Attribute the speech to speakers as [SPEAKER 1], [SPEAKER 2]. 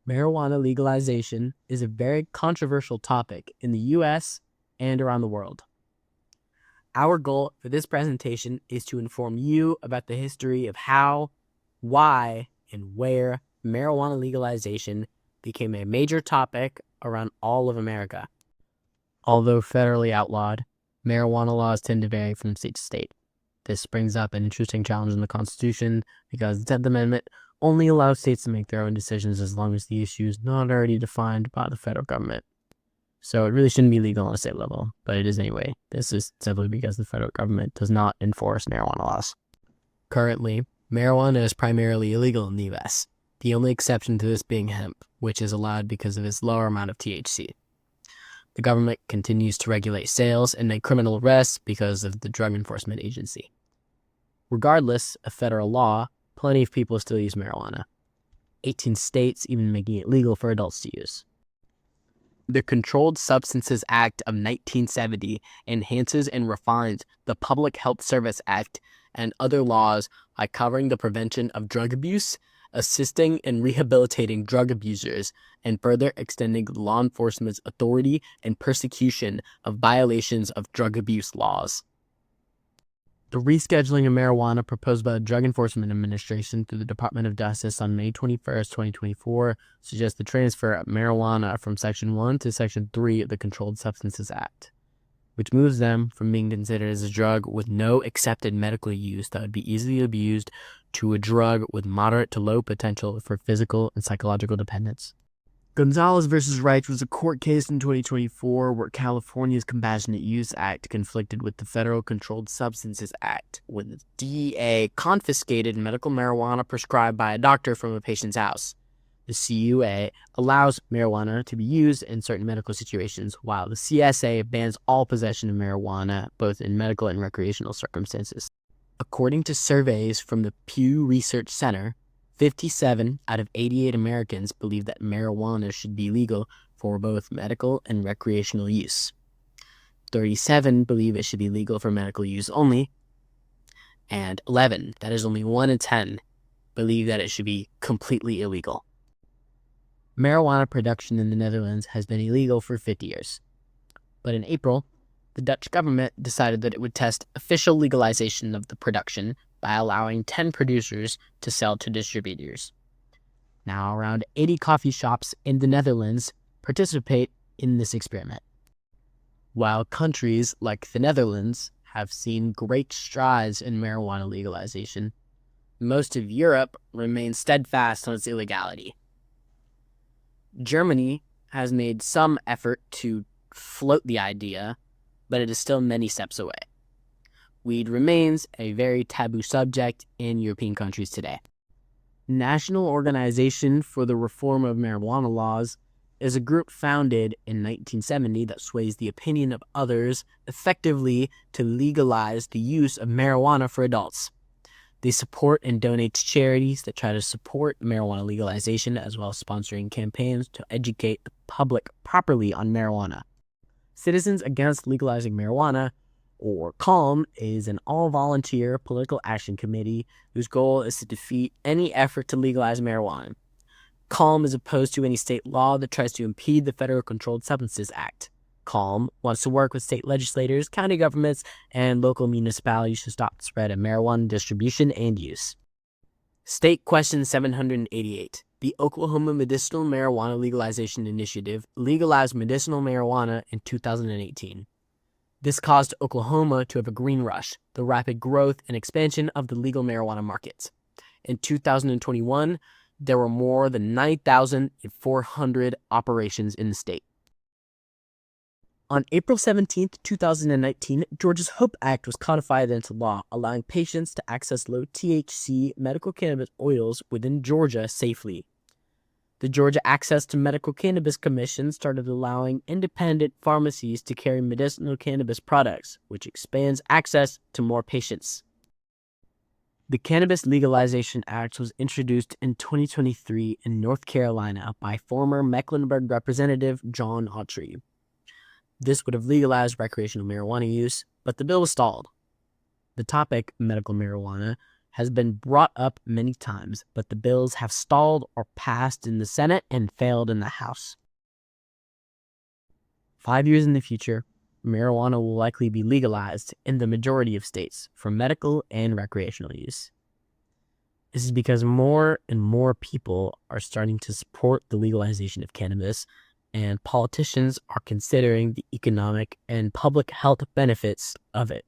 [SPEAKER 1] Marijuana legalization is a very controversial topic in the US and around the world. Our goal for this presentation is to inform you about the history of how, why, and where marijuana legalization became a major topic around all of America. Although federally outlawed, marijuana laws tend to vary from state to state. This brings up an interesting challenge in the Constitution because the 10th Amendment only allows states to make their own decisions as long as the issue is not already defined by the federal government. So it really shouldn't be legal on a state level, but it is anyway. This is simply because the federal government does not enforce marijuana laws. Currently, marijuana is primarily illegal in the US, the only exception to this being hemp, which is allowed because of its lower amount of THC. The government continues to regulate sales and make criminal arrests because of the Drug Enforcement Agency. Regardless of federal law, plenty of people still use marijuana, 18 states even making it legal for adults to use. The Controlled Substances Act of 1970 enhances and refines the Public Health Service Act and other laws by covering the prevention of drug abuse, assisting and rehabilitating drug abusers, and further extending law enforcement's authority and persecution of violations of drug abuse laws. The rescheduling of marijuana proposed by the Drug Enforcement Administration through the Department of Justice on May 21st, 2024 suggests the transfer of marijuana from Section 1 to Section 3 of the Controlled Substances Act, which moves them from being considered as a drug with no accepted medical use that would be easily abused to a drug with moderate to low potential for physical and psychological dependence. Gonzalez v. Wright was a court case in 2024 where California's Compassionate Use Act conflicted with the Federal Controlled Substances Act, when the DEA confiscated medical marijuana prescribed by a doctor from a patient's house. The CUA allows marijuana to be used in certain medical situations, while the CSA bans all possession of marijuana, both in medical and recreational circumstances. According to surveys from the Pew Research Center, 57 out of 88 Americans believe that marijuana should be legal for both medical and recreational use. 37 believe it should be legal for medical use only, and 11, that is only 1 in 10, believe that it should be completely illegal. Marijuana production in the Netherlands has been illegal for 50 years. But in April, the Dutch government decided that it would test official legalization of the production by allowing 10 producers to sell to distributors. Now, around 80 coffee shops in the Netherlands participate in this experiment. While countries like the Netherlands have seen great strides in marijuana legalization, most of Europe remains steadfast on its illegality. Germany has made some effort to float the idea, but it is still many steps away. Weed remains a very taboo subject in European countries today. National Organization for the Reform of Marijuana Laws is a group founded in 1970 that sways the opinion of others effectively to legalize the use of marijuana for adults. They support and donate to charities that try to support marijuana legalization, as well as sponsoring campaigns to educate the public properly on marijuana. Citizens Against Legalizing Marijuana, or CALM, is an all-volunteer political action committee whose goal is to defeat any effort to legalize marijuana. CALM is opposed to any state law that tries to impede the Federal Controlled Substances Act. CALM wants to work with state legislators, county governments, and local municipalities to stop the spread of marijuana distribution and use. State Question 788. The Oklahoma Medicinal Marijuana Legalization Initiative legalized medicinal marijuana in 2018. This caused Oklahoma to have a green rush, the rapid growth and expansion of the legal marijuana markets. In 2021, there were more than 9,400 operations in the state. On April 17, 2019, Georgia's HOPE Act was codified into law, allowing patients to access low-THC medical cannabis oils within Georgia safely. The Georgia Access to Medical Cannabis Commission started allowing independent pharmacies to carry medicinal cannabis products, which expands access to more patients. The Cannabis Legalization Act was introduced in 2023 in North Carolina by former Mecklenburg Representative John Autry. This would have legalized recreational marijuana use, but the bill was stalled. The topic, medical marijuana, has been brought up many times, but the bills have stalled or passed in the Senate and failed in the House. 5 years in the future, marijuana will likely be legalized in the majority of states for medical and recreational use. This is because more and more people are starting to support the legalization of cannabis, and politicians are considering the economic and public health benefits of it.